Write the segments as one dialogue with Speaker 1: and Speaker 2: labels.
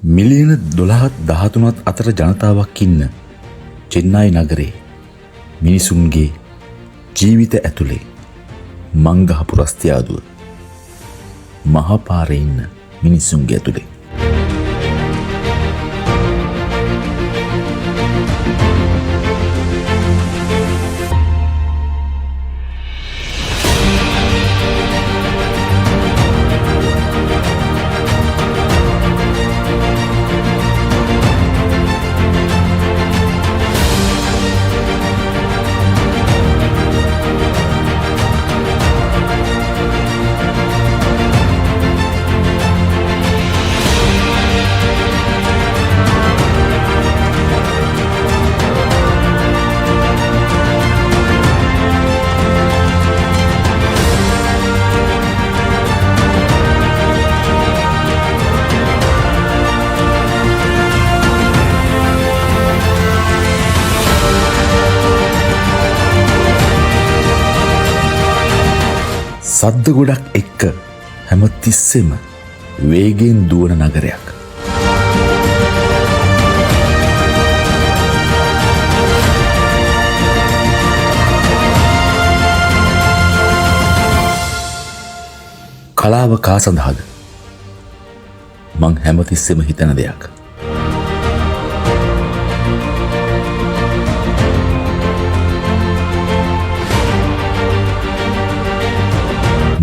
Speaker 1: මිලියන 12-13ක් අතර ජනතාවක් ඉන්න චෙන්නයි නගරේ මිනිසුන්ගේ ජීවිත ඇතුලේ මං ගහපු රස්තියාදුව මහපාරේ ඉන්න මිනිසුන්ගේ ඇතුලේ සද්ද ගොඩක් එක්ක හැමතිස්සෙම වේගෙන් දුවන නගරයක්. කලාව කා සඳහාද? මං හැමතිස්සෙම හිතන දෙයක්.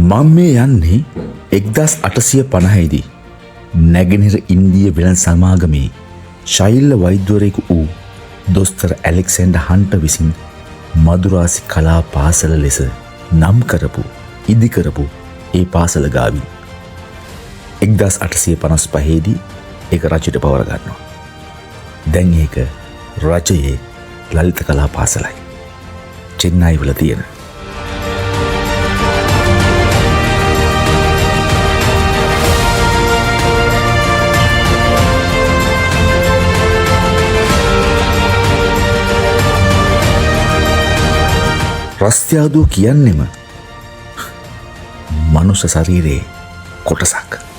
Speaker 1: මම මේ යන්නේ 1850 දී නැගෙනහිර ඉන්දිය වෙළඳ සමාගමේ ශෛල්‍ය වෛද්‍යවරයෙකු වූ දොස්තර ඇලෙක්සැන්ඩර් හන්ටර් විසින් මදුරාසි කලා පාසල ලෙස නම් කරපු ඉදි කරපු ඒ පාසල ගාවින් 1855 දී ඒක රජයට පවර ගන්නවා. දැන් ඒක රජයේ ලලිත කලා පාසලයි. චෙන්නයි වල තියෙන. රස්තියාදුව කියන්නෙම මනුෂ්‍ය ශරීරයේ කොටසක්.